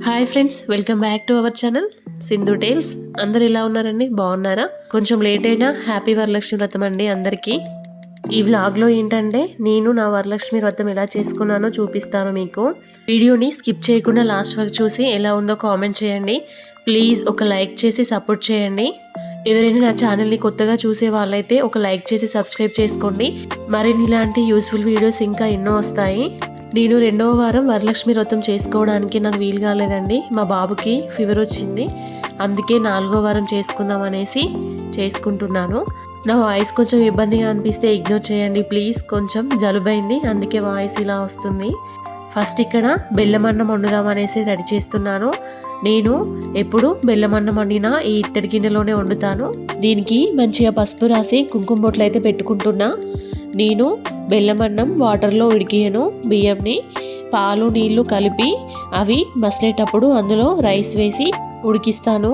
Hi friends, welcome back to our channel Sindhu tales. అందరు ఎలా ఉన్నారండి? బాగున్నారా? కొంచెం లేట్ అయినా హ్యాపీ వరలక్ష్మి వ్రతం అండి అందరికీ. ఈ వ్లాగ్లో ఏంటంటే నేను నా వరలక్ష్మి వ్రతం ఎలా చేసుకున్నానో చూపిస్తాను మీకు. వీడియోని స్కిప్ చేయకుండా లాస్ట్ వరకు చూసి ఎలా ఉందో కామెంట్ చేయండి. ప్లీజ్ ఒక లైక్ చేసి సపోర్ట్ చేయండి. ఎవరైనా నా ఛానల్ని కొత్తగా చూసే వాళ్ళైతే ఒక లైక్ చేసి సబ్స్క్రైబ్ చేసుకోండి. మరిన్ని ఇలాంటి యూస్ఫుల్ వీడియోస్ ఇంకా ఎన్నో వస్తాయి. నేను 2వ వారం వరలక్ష్మి వ్రతం చేసుకోవడానికి నాకు వీలు కాలేదండి. మా బాబుకి ఫీవర్ వచ్చింది, అందుకే 4వ వారం చేసుకుందాం అనేసి చేసుకుంటున్నాను. నా వాయిస్ కొంచెం ఇబ్బందిగా అనిపిస్తే ఇగ్నోర్ చేయండి ప్లీజ్. కొంచెం జలుబైంది, అందుకే వాయిస్ ఇలా వస్తుంది. ఫస్ట్ ఇక్కడ బెల్లమన్నం వండుదాం అనేసి రెడీ చేస్తున్నాను. నేను ఎప్పుడు బెల్లమన్నం వండినా ఈ ఇత్తడి గిన్నెలోనే వండుతాను. దీనికి మంచిగా పసుపు రాసి కుంకుమ బొట్లు అయితే పెట్టుకుంటున్నా. నేను బెల్లమన్నం వాటర్లో ఉడికియను. బియ్యంని పాలు నీళ్లు కలిపి అవి మసిలేటప్పుడు అందులో రైస్ వేసి ఉడికిస్తాను.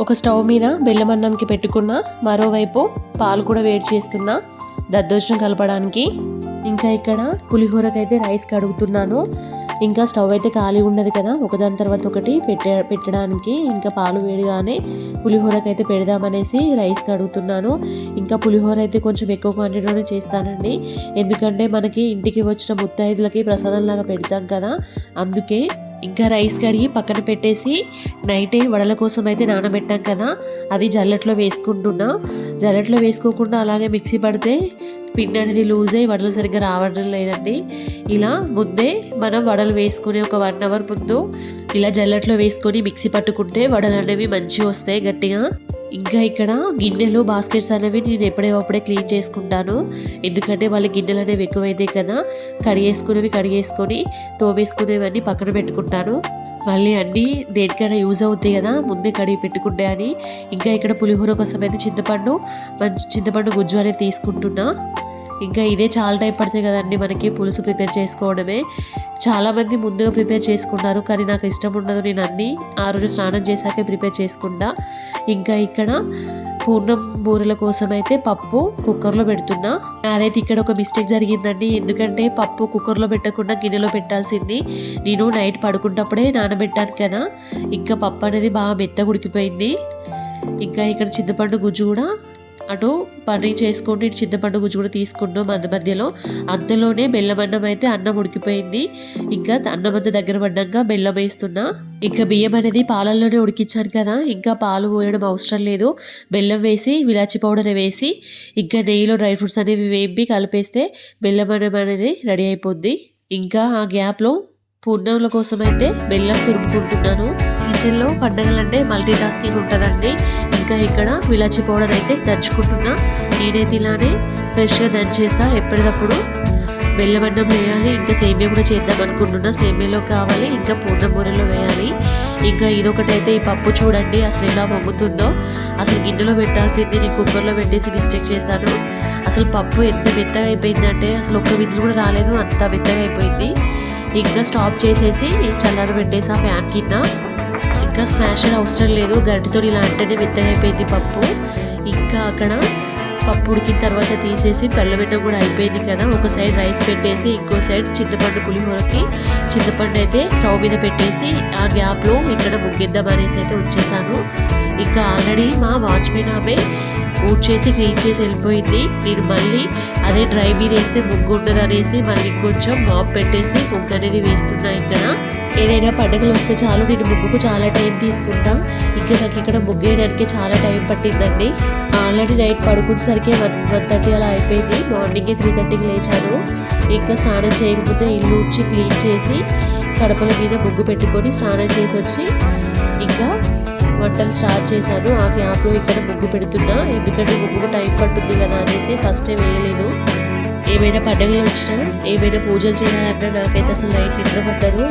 ఒక స్టవ్ మీద బెల్లమన్నంకి పెట్టుకున్న, మరోవైపు పాలు కూడా వేడి చేస్తున్నా దద్దోజనం కలపడానికి. ఇంకా ఇక్కడ పులిహోరకైతే రైస్ కడుగుతున్నాను. ఇంకా స్టవ్ అయితే ఖాళీ ఉండదు కదా, ఒకదాని తర్వాత ఒకటి పెట్టడానికి. ఇంకా పాలు వేడిగానే పులిహోరకైతే పెడదామనేసి రైస్ కడుగుతున్నాను. ఇంకా పులిహోర అయితే కొంచెం ఎక్కువ క్వాంటిటీలోనే చేస్తానండి, ఎందుకంటే మనకి ఇంటికి వచ్చిన ముత్తైదులకి ప్రసాదంలాగా పెడతాం కదా, అందుకే. ఇంకా రైస్ కడిగి పక్కన పెట్టేసి నైటే వడల కోసం అయితే నానబెట్టాం కదా, అది జల్లెట్లో వేసుకుంటున్నా. జల్లెట్లో వేసుకోకుండా అలాగే మిక్సీ పడితే పిండి అనేది లూజ్ అయ్యి వడలు సరిగ్గా రావడం లేదండి. ఇలా ముందే మనం వడలు వేసుకుని ఒక 1 అవర్ ముందు ఇలా జల్లెట్లో వేసుకొని మిక్సీ పట్టుకుంటే వడలు అనేవి మంచిగా వస్తాయి గట్టిగా. ఇంకా ఇక్కడ గిన్నెలు బాస్కెట్స్ అనేవి నేను ఎప్పుడే క్లీన్ చేసుకుంటాను, ఎందుకంటే వాళ్ళ గిన్నెలు అనేవి ఎక్కువైతాయి కదా. కడిగేసుకొని తోమేసుకునేవన్నీ పక్కన పెట్టుకుంటాను. మళ్ళీ అన్నీ దేనికైనా యూజ్ అవుతాయి కదా, ముందే కడిగి పెట్టుకుంటే అని. ఇంకా ఇక్కడ పులిహోర కోసం అయితే చింతపండు గుజ్జు అనేది తీసుకుంటున్నా. ఇంకా ఇదే చాలా టైం పడుతుంది కదండి మనకి పులుసు ప్రిపేర్ చేసుకోవడమే. చాలామంది ముందుగా ప్రిపేర్ చేసుకుంటారు, కానీ నాకు ఇష్టం ఉండదు. నేను అన్నీ ఆ రోజు స్నానం చేశాకే ప్రిపేర్ చేసుకుంటా. ఇంకా ఇక్కడ పూర్ణం బూరెల కోసం అయితే పప్పు కుక్కర్లో పెడుతున్నా. అదైతే ఇక్కడ ఒక మిస్టేక్ జరిగిందండి, ఎందుకంటే పప్పు కుక్కర్లో పెట్టకుండా గిన్నెలో పెట్టాల్సింది. నేను నైట్ పడుకున్నప్పుడే నానబెట్టాను కదా, ఇంకా పప్పు అనేది బాగా మెత్తగా ఉడికిపోయింది. ఇంకా ఇక్కడ చింతపండు గుజ్జు కూడా అటు పని చేసుకుంటూ ఇటు చింతపండు గుజ్జు కూడా తీసుకుంటూ మధ్యలో అంతలోనే బెల్లమన్నం అయితే అన్నం ఉడికిపోయింది. ఇంకా అన్నం అంతా దగ్గర పడ్డాక బెల్లం వేస్తున్నా. ఇంకా బియ్యం అనేది పాలల్లోనే ఉడికించాను కదా, ఇంకా పాలు పోయడం అవసరం లేదు. బెల్లం వేసి విలాచి పౌడర్ వేసి ఇంకా నెయ్యిలో డ్రై ఫ్రూట్స్ అనేవి వేపి కలిపేస్తే బెల్లమన్నం అనేది రెడీ అయిపోద్ది. ఇంకా ఆ గ్యాప్లో పూర్ణంల కోసం అయితే బెల్లం తురుముకుంటున్నాను. కిచెన్లో పండగలంటే మల్టీ టాస్కింగ్ ఉంటుందండి. ఇంకా ఇక్కడ విలాచి పౌడర్ అయితే దంచుకుంటున్నా. నేనైతే ఇలానే ఫ్రెష్గా దంచేస్తా ఎప్పటికప్పుడు. బెల్లమన్నం వేయాలి, ఇంకా సేమియా కూడా చేద్దాం అనుకుంటున్నా. సేమియాలో కావాలి, ఇంకా పూర్ణం బూరెలో వేయాలి. ఇంకా ఇదొకటైతే ఈ పప్పు చూడండి అసలు ఎలా మొగ్గుతుందో. అసలు గిన్నెలో పెట్టాల్సింది నేను కుక్కర్లో పెట్టేసి మిస్టేక్ చేశాను. అసలు పప్పు ఎంత మెత్తగా అయిపోయిందంటే అసలు ఒక్క విజిల్ కూడా రాలేదు, అంత మెత్తగా అయిపోయింది. ఇంకా స్టాప్ చేసేసి చల్లార పెట్టేసి ఆ ఫ్యాన్ కింద. ఇంకా స్మాషర్ అవసరం లేదు, గరిటెతో ఇలా అంటేనే మెత్తగా అయిపోయింది పప్పు. ఇంకా అక్కడ పప్పు ఉడికిన తర్వాత తీసేసి బెల్లమన్నం కూడా అయిపోయింది కదా, ఒక సైడ్ రైస్ పెట్టేసి ఇంకో సైడ్ చింతపండు పులిహోరకి చింతపండు అయితే స్టవ్ మీద పెట్టేసి ఆ గ్యాప్లో ఇక్కడ ముగ్గేద్దాం అనేసి అయితే వచ్చేసాను. ఇంకా ఆల్రెడీ మా వాచ్మెన్ ఆమె ఊడ్ చేసి క్లీన్ చేసి వెళ్ళిపోయింది. నేను మళ్ళీ అదే డ్రై మీద వేస్తే ముగ్గు ఉండదు అనేసి మళ్ళీ కొంచెం మాప్ పెట్టేసి ముగ్గు అనేది వేస్తున్నా. ఇక్కడ ఏదైనా పండుగలు వస్తే చాలు నేను ముగ్గుకు చాలా టైం తీసుకుంటా. ఇంకా నాకు ఇక్కడ ముగ్గు వేయడానికి చాలా టైం పట్టిందండి. ఆల్రెడీ నైట్ పడుకునేసరికి 1:30 అలా అయిపోయింది. మార్నింగే 3:30కి లేచాను. ఇంకా స్నానం చేయకముందే ఇల్లు ఊడ్చి క్లీన్ చేసి కడపల మీద ముగ్గు పెట్టుకొని స్నానం చేసి వచ్చి ఇంకా వంటలు స్టార్ట్ చేశాను. ఆ గ్యాప్లో ఇక్కడ ముగ్గు పెడుతున్నా, ఎందుకంటే ముగ్గుకు టైం పట్టుద్ది కదా అనేసి ఫస్ట్ టైం వేయలేదు. ఏమైనా పండుగలు వచ్చినా ఏమైనా పూజలు చేయాలన్నా నాకైతే అసలు నైట్ నిద్ర పట్టదు,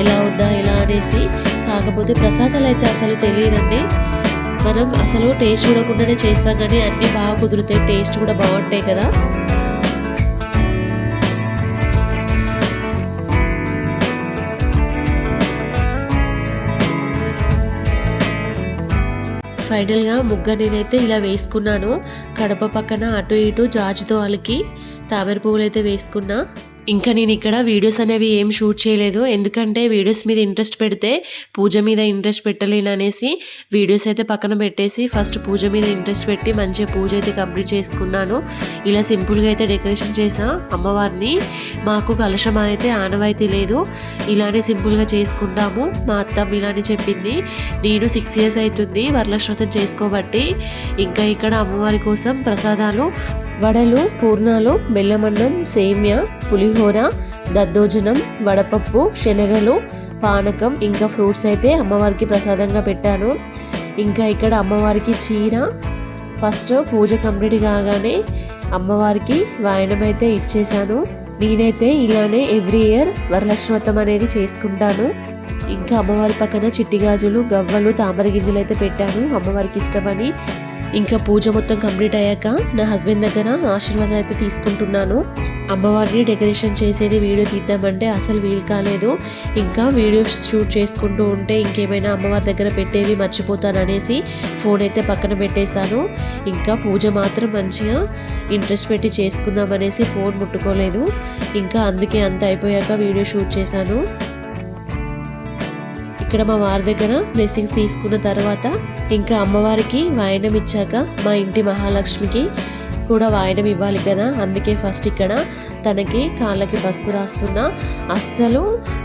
ఎలా ఉందా ఎలా అనేసి. కాకపోతే ప్రసాదాలు అయితే అసలు తెలియదండి, మనం అసలు టేస్ట్ చూడకుండానే చేస్తాం, కానీ అన్నీ బాగా కుదురుతాయి, టేస్ట్ కూడా బాగుంటాయి కదా. ఫైనల్గా ముగ్గు నేనైతే ఇలా వేసుకున్నాను. కడప పక్కన అటు ఇటు జాజితో అలికి తామర పువ్వులు అయితే వేసుకున్నా. ఇంకా నేను ఇక్కడ వీడియోస్ అనేవి ఏం షూట్ చేయలేదు, ఎందుకంటే వీడియోస్ మీద ఇంట్రెస్ట్ పెడితే పూజ మీద ఇంట్రెస్ట్ పెట్టలేను అనేసి వీడియోస్ అయితే పక్కన పెట్టేసి ఫస్ట్ పూజ మీద ఇంట్రెస్ట్ పెట్టి మంచిగా పూజ అయితే కంప్లీట్ చేసుకున్నాను. ఇలా సింపుల్గా అయితే డెకరేషన్ చేసా అమ్మవారిని. మాకు కలశం అయితే ఆనవాయితీ లేదు, ఇలానే సింపుల్గా చేసుకుంటాము. మా అత్తమ్మ ఇలానే చెప్పింది. నేను 6 years అవుతుంది వరలక్ష్మి వ్రతం చేసుకోబట్టి. ఇంకా ఇక్కడ అమ్మవారి కోసం ప్రసాదాలు, వడలు, పూర్ణాలు, బెల్లమన్నం, సేమ్య, పులిహోర, దద్దోజనం, వడపప్పు, శనగలు, పానకం, ఇంకా ఫ్రూట్స్ అయితే అమ్మవారికి ప్రసాదంగా పెట్టాను. ఇంకా ఇక్కడ అమ్మవారికి చీర, ఫస్ట్ పూజ కంప్లీట్ కాగానే అమ్మవారికి వాయనం అయితే ఇచ్చేసాను. నేనైతే ఇలానే ఎవ్రీ ఇయర్ వరలక్ష్మి వ్రతం అనేది చేసుకుంటాను. ఇంకా అమ్మవారి పక్కన చిట్టి గాజులు, గవ్వలు, తామర గింజలు అయితే పెట్టాను అమ్మవారికి ఇష్టమని. ఇంకా పూజ మొత్తం కంప్లీట్ అయ్యాక నా హస్బెండ్ దగ్గర ఆశీర్వాదం అయితే తీసుకుంటున్నాను. అమ్మవారిని డెకరేషన్ చేసేది వీడియో తీద్దామంటే అసలు వీలు కాలేదు. ఇంకా వీడియో షూట్ చేసుకుంటూ ఉంటే ఇంకేమైనా అమ్మవారి దగ్గర పెట్టేవి మర్చిపోతాననేసి ఫోన్ అయితే పక్కన పెట్టేశాను. ఇంకా పూజ మాత్రం మంచిగా ఇంట్రెస్ట్ పెట్టి చేసుకుందాం అనేసి ఫోన్ ముట్టుకోలేదు. ఇంకా అందుకే అంత అయిపోయాక వీడియో షూట్ చేశాను. ఇక్కడ మా వారి దగ్గర బ్లెస్సింగ్స్ తీసుకున్న తర్వాత ఇంకా అమ్మవారికి వాయనం ఇచ్చాక మా ఇంటి మహాలక్ష్మికి కూడా వాయనం ఇవ్వాలి కదా, అందుకే ఫస్ట్ ఇక్కడ తనకి కాళ్ళకి పసుపు రాస్తున్నా. అస్సలు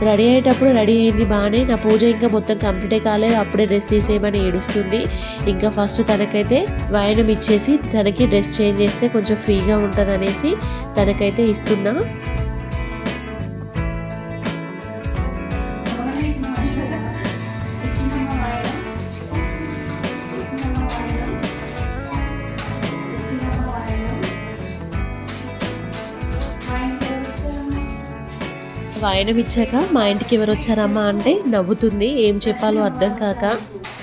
రెడీ అయ్యేటప్పుడు రెడీ అయింది బాగానే, నా పూజ ఇంకా మొత్తం కంప్లీట్ కాలేదు, అప్పుడే డ్రెస్ తీసేయమని ఏడుస్తుంది. ఇంకా ఫస్ట్ తనకైతే వాయనం ఇచ్చేసి తనకి డ్రెస్ చేంజ్ చేస్తే కొంచెం ఫ్రీగా ఉంటుంది అనేసి తనకైతే ఇస్తున్నా. వాయనం ఇచ్చాక మా ఇంటికి ఎవరు వచ్చారమ్మా అంటే నవ్వుతుంది, ఏం చెప్పాలో అర్థం కాక.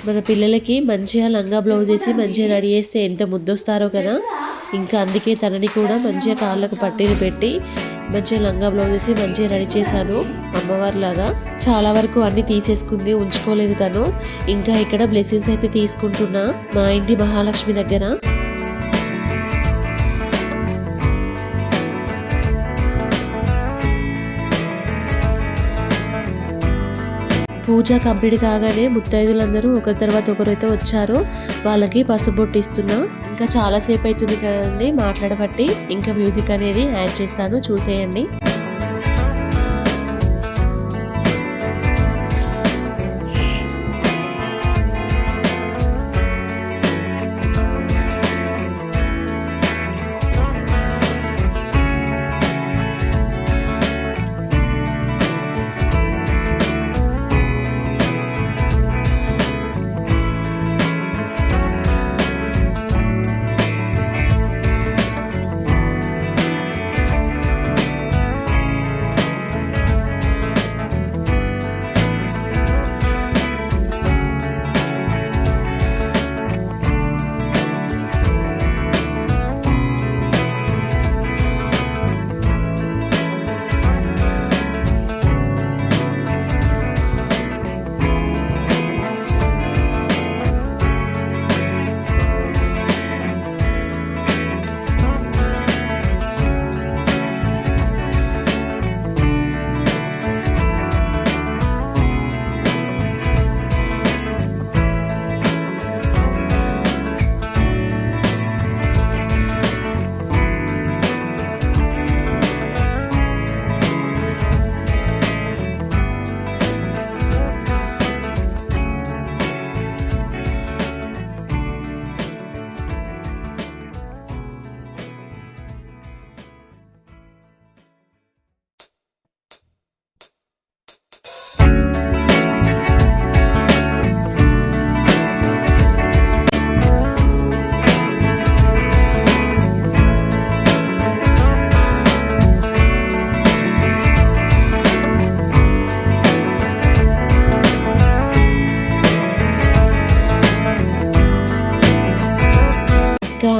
మన పిల్లలకి మంచిగా లంగా బ్లౌజ్ వేసి మంచిగా రెడీ చేస్తే ఎంత ముద్దొస్తారో కదా. ఇంకా అందుకే తనని కూడా మంచిగా కాళ్ళకు పట్టీలు పెట్టి మంచిగా లంగా బ్లౌజ్ వేసి మంచిగా రెడీ చేశాను అమ్మవారిలాగా. చాలా వరకు అన్నీ తీసేసుకుంది, ఉంచుకోలేదు తను. ఇంకా ఇక్కడ బ్లెస్సింగ్స్ అయితే తీసుకుంటున్నా మా ఇంటి మహాలక్ష్మి దగ్గర. పూజ కంప్లీట్ కాగానే ముత్తైదులందరూ ఒకరి తర్వాత ఒకరు అయితే వచ్చారు. వాళ్ళకి పసుబొట్టు ఇస్తున్నా. ఇంకా చాలాసేపు అవుతుంది కదండి మాట్లాడబట్టి, ఇంకా మ్యూజిక్ అనేది యాడ్ చేస్తాను, చూసేయండి.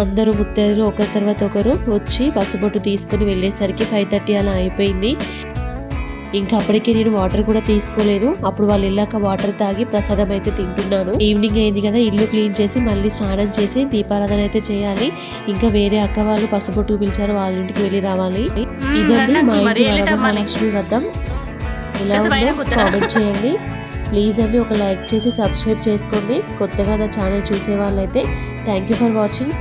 అందరూ ముత్తైదులు ఒకరి తర్వాత ఒకరు వచ్చి పసుబొట్టు తీసుకుని వెళ్ళేసరికి 5:30 అలా అయిపోయింది. ఇంకా అప్పటికే నేను వాటర్ కూడా తీసుకోలేదు. అప్పుడు వాళ్ళు వెళ్ళాక వాటర్ తాగి ప్రసాదం అయితే తింటున్నాను. ఈవినింగ్ అయింది కదా, ఇల్లు క్లీన్ చేసి మళ్ళీ స్నానం చేసి దీపారాధన అయితే చేయాలి. ఇంకా వేరే అక్క వాళ్ళు పసుబొట్టు పిలిచారు, వాళ్ళ ఇంటికి వెళ్ళి రావాలి. ఇదండి మా ఇంటి వరమహాలక్ష్మి వ్రతం. ఎలా ఉందో కామెంట్ చేయండి. ప్లీజ్ అండి ఒక లైక్ చేసి సబ్స్క్రైబ్ చేసుకోండి. కొత్తగా నా ఛానల్ చూసే వాళ్ళైతే థ్యాంక్ యూ ఫర్ వాచింగ్.